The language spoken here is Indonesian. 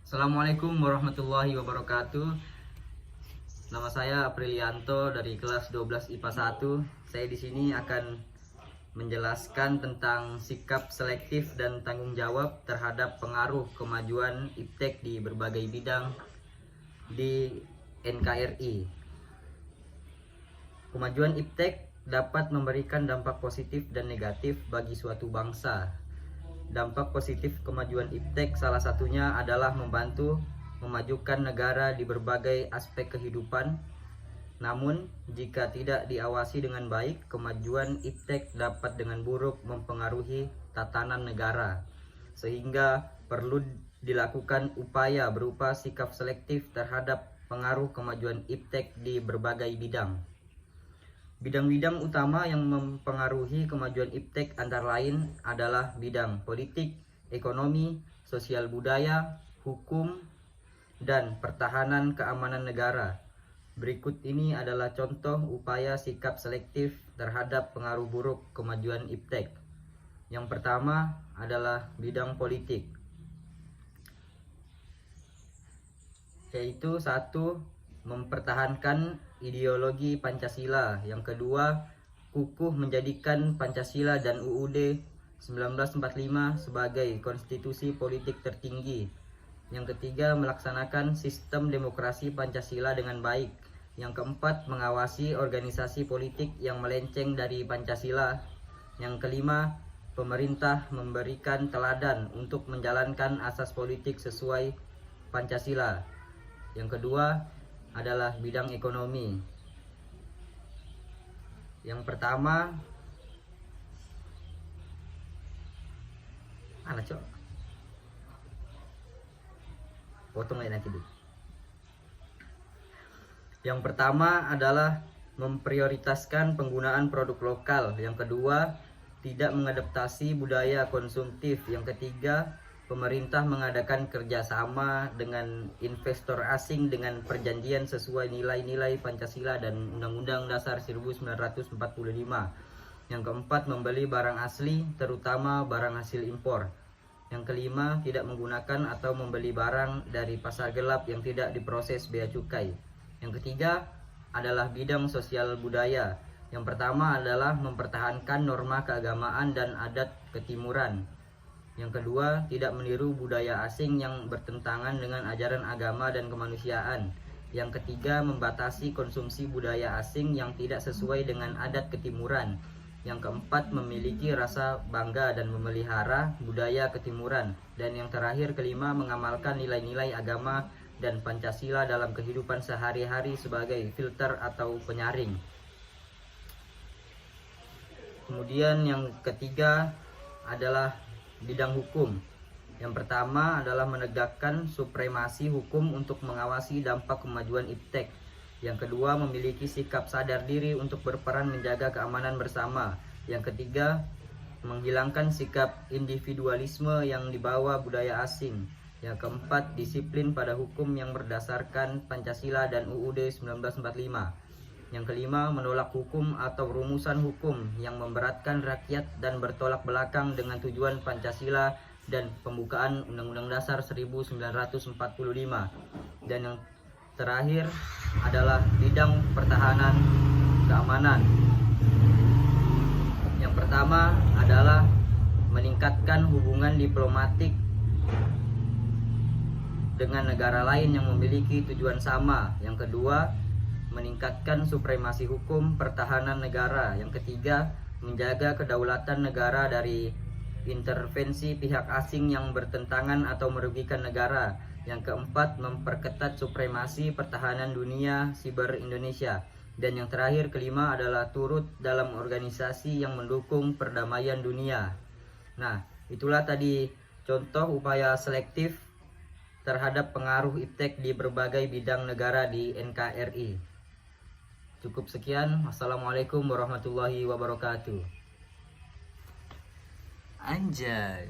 Assalamualaikum warahmatullahi wabarakatuh. Nama saya Aprilianto dari kelas 12 IPA 1. Saya di sini akan menjelaskan tentang sikap selektif dan tanggung jawab terhadap pengaruh kemajuan iptek di berbagai bidang di NKRI. Kemajuan iptek dapat memberikan dampak positif dan negatif bagi suatu bangsa. Dampak positif kemajuan iptek salah satunya adalah membantu memajukan negara di berbagai aspek kehidupan. Namun, jika tidak diawasi dengan baik, kemajuan iptek dapat dengan buruk mempengaruhi tatanan negara. Sehingga perlu dilakukan upaya berupa sikap selektif terhadap pengaruh kemajuan iptek di berbagai bidang. Bidang-bidang utama yang mempengaruhi kemajuan iptek antara lain adalah bidang politik, ekonomi, sosial budaya, hukum, dan pertahanan keamanan negara. Berikut ini adalah contoh upaya sikap selektif terhadap pengaruh buruk kemajuan iptek. Yang pertama adalah bidang politik, yaitu satu, mempertahankan ideologi Pancasila. Yang kedua, kukuh menjadikan Pancasila dan UUD 1945 sebagai konstitusi politik tertinggi. Yang ketiga, melaksanakan sistem demokrasi Pancasila dengan baik. Yang keempat, mengawasi organisasi politik yang melenceng dari Pancasila. Yang kelima, pemerintah memberikan teladan untuk menjalankan asas politik sesuai Pancasila. Yang kedua adalah bidang ekonomi. Yang pertama, potong aja nanti dulu. Yang pertama adalah memprioritaskan penggunaan produk lokal. Yang kedua, tidak mengadaptasi budaya konsumtif. Yang ketiga, pemerintah mengadakan kerjasama dengan investor asing dengan perjanjian sesuai nilai-nilai Pancasila dan Undang-Undang Dasar 1945. Yang keempat, membeli barang asli, terutama barang hasil impor. Yang kelima, tidak menggunakan atau membeli barang dari pasar gelap yang tidak diproses bea cukai. Yang ketiga adalah bidang sosial budaya. Yang pertama adalah mempertahankan norma keagamaan dan adat ketimuran. Yang kedua, tidak meniru budaya asing yang bertentangan dengan ajaran agama dan kemanusiaan. Yang ketiga, membatasi konsumsi budaya asing yang tidak sesuai dengan adat ketimuran. Yang keempat, memiliki rasa bangga dan memelihara budaya ketimuran. Dan yang terakhir, kelima, mengamalkan nilai-nilai agama dan Pancasila dalam kehidupan sehari-hari sebagai filter atau penyaring. Kemudian yang ketiga adalah bidang hukum. Yang pertama adalah menegakkan supremasi hukum untuk mengawasi dampak kemajuan iptek. Yang kedua, memiliki sikap sadar diri untuk berperan menjaga keamanan bersama. Yang ketiga, menghilangkan sikap individualisme yang dibawa budaya asing. Yang keempat, disiplin pada hukum yang berdasarkan Pancasila dan UUD 1945. Yang kelima, menolak hukum atau rumusan hukum yang memberatkan rakyat dan bertolak belakang dengan tujuan Pancasila dan pembukaan Undang-Undang Dasar 1945. Dan yang terakhir adalah bidang pertahanan keamanan. Yang pertama adalah meningkatkan hubungan diplomatik dengan negara lain yang memiliki tujuan sama. Yang kedua, meningkatkan supremasi hukum pertahanan negara. Yang ketiga, menjaga kedaulatan negara dari intervensi pihak asing yang bertentangan atau merugikan negara. Yang keempat, memperketat supremasi pertahanan dunia siber Indonesia. Dan yang terakhir, kelima adalah turut dalam organisasi yang mendukung perdamaian dunia. Nah, itulah tadi contoh upaya selektif terhadap pengaruh iptek di berbagai bidang negara di NKRI. Cukup sekian. Wassalamualaikum warahmatullahi wabarakatuh. Anjay.